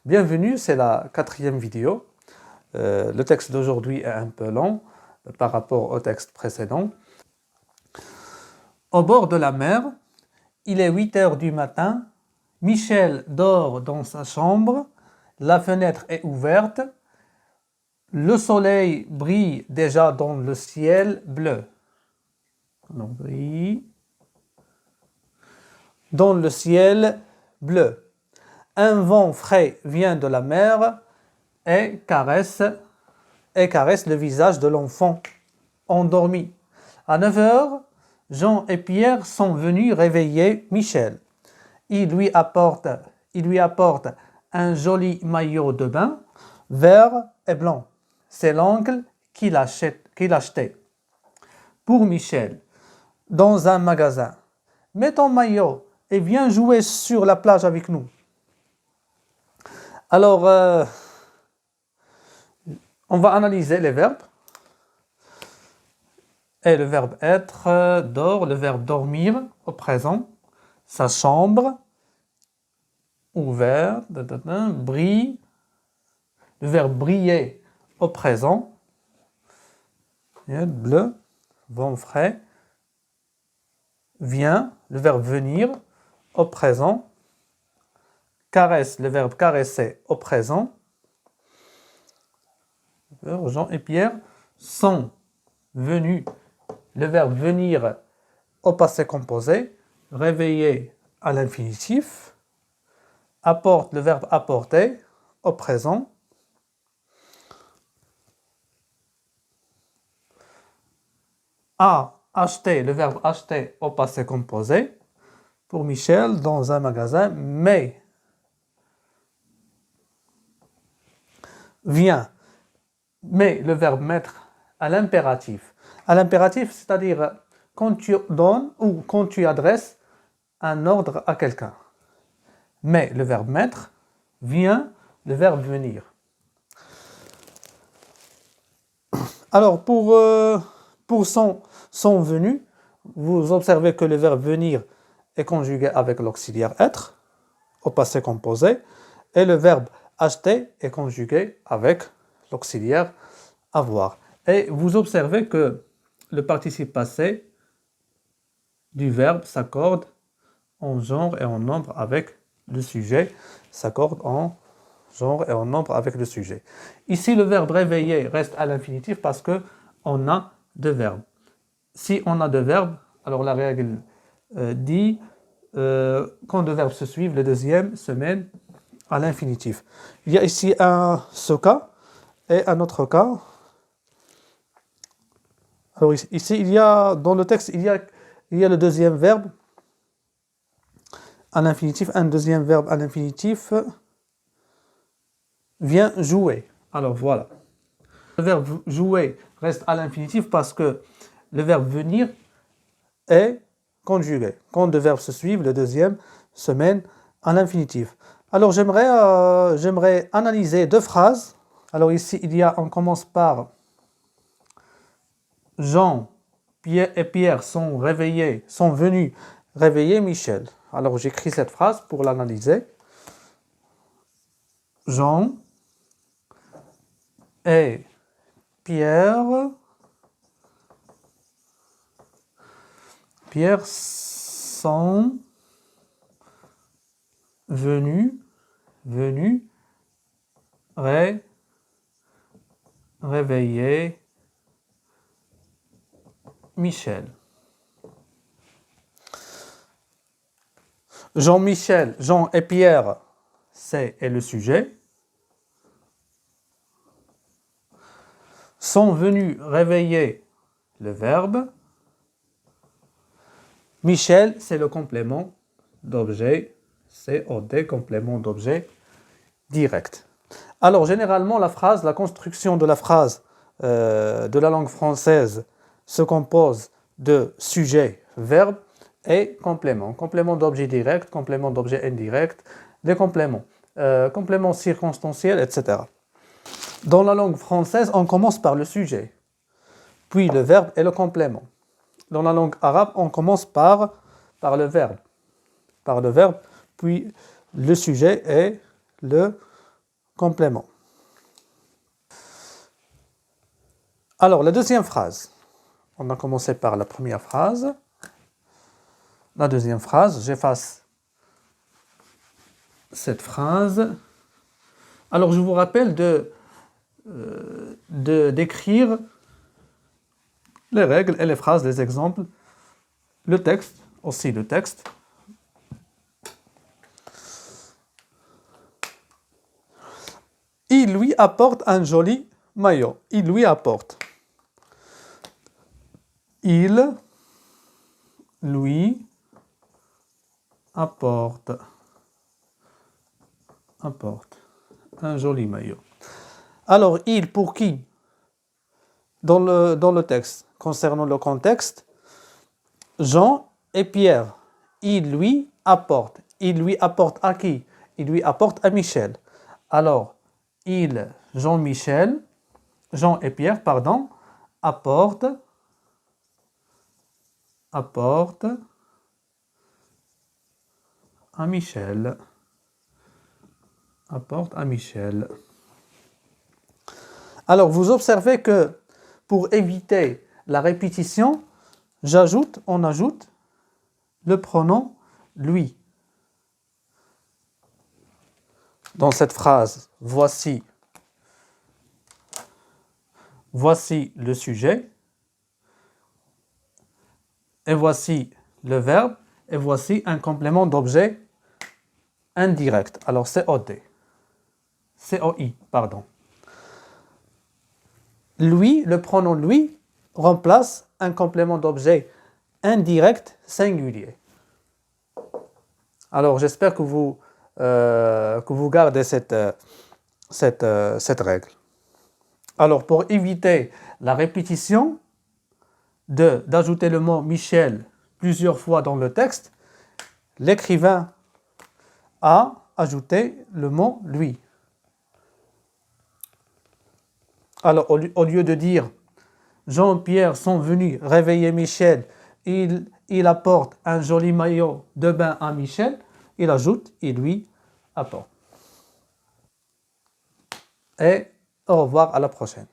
Bienvenue, c'est la 4e vidéo. Le texte d'aujourd'hui est un peu long par rapport au texte précédent. Au bord de la mer, il est 8 heures du matin. Michel dort dans sa chambre. La fenêtre est ouverte. Le soleil brille déjà dans le ciel bleu. On brille dans le ciel bleu. Un vent frais vient de la mer et caresse le visage de l'enfant endormi. À 9 heures, Jean et Pierre sont venus réveiller Michel. Il lui apporte un joli maillot de bain, vert et blanc. C'est l'oncle qui l'achetait pour Michel dans un magasin. Mets ton maillot et viens jouer sur la plage avec nous. Alors, on va analyser les verbes. Et le verbe être, dort, le verbe dormir au présent, sa chambre, ouvert, brille, le verbe briller au présent, bleu, vent frais, vient, le verbe venir au présent, caresse, le verbe caresser au présent. Jean et Pierre sont venus, le verbe venir au passé composé, réveiller à l'infinitif, apporte, le verbe apporter au présent, a, acheter, le verbe acheter au passé composé, pour Michel dans un magasin, mais vient, mais le verbe mettre à l'impératif. À l'impératif, c'est-à-dire quand tu donnes ou quand tu adresses un ordre à quelqu'un. Mais le verbe mettre vient, le verbe venir. Alors pour son venu, vous observez que le verbe venir est conjugué avec l'auxiliaire être au passé composé et le verbe acheter est conjugué avec l'auxiliaire avoir. Et vous observez que le participe passé du verbe s'accorde en genre et en nombre avec le sujet, s'accorde en genre et en nombre avec le sujet. Ici, le verbe réveiller reste à l'infinitif parce qu'on a deux verbes. Si on a deux verbes, alors la règle dit quand deux verbes se suivent, le deuxième se mène à l'infinitif. Il y a ici ce cas et un autre cas. Alors ici, dans le texte, il y a le deuxième verbe à l'infinitif, un deuxième verbe à l'infinitif vient jouer. Alors voilà. Le verbe jouer reste à l'infinitif parce que le verbe venir est conjugué. Quand deux verbes se suivent, le deuxième se mène à l'infinitif. Alors j'aimerais analyser deux phrases. Alors ici, on commence par Jean et Pierre sont venus réveiller Michel. Alors j'écris cette phrase pour l'analyser. Jean et Pierre sont venus réveiller Michel. Jean et Pierre, c'est le sujet. Sont venus réveiller le verbe. Michel, c'est le complément d'objet. COD, complément d'objet direct. Alors, généralement, la construction de la phrase de la langue française se compose de sujet, verbe et complément. Complément d'objet direct, complément d'objet indirect, des compléments. Complément circonstanciel, etc. Dans la langue française, on commence par le sujet, puis le verbe et le complément. Dans la langue arabe, on commence par le verbe, puis le sujet et le complément. Alors, la deuxième phrase. On a commencé par la première phrase. La deuxième phrase, j'efface cette phrase. Alors, je vous rappelle d'écrire les règles et les phrases, les exemples, le texte, aussi le texte. Il lui apporte un joli maillot. Il lui apporte. Il lui apporte un joli maillot. Alors, il pour qui? Dans le texte, concernant le contexte, Jean et Pierre. Il lui apporte. Il lui apporte à qui? Il lui apporte à Michel. Alors, Jean et Pierre, pardon, apportent à Michel. Apporte à Michel. Alors, vous observez que pour éviter la répétition, on ajoute le pronom lui. Dans cette phrase, voici le sujet, et voici le verbe, et voici un complément d'objet indirect. Alors, COI, pardon. Lui, le pronom lui, remplace un complément d'objet indirect singulier. Alors, j'espère que vous gardez cette règle. Alors, pour éviter la répétition, d'ajouter le mot Michel plusieurs fois dans le texte, l'écrivain a ajouté le mot lui. Alors, au lieu de dire Jean-Pierre sont venus réveiller Michel, il apporte un joli maillot de bain à Michel, il ajoute, il lui apporte. Et au revoir, à la prochaine.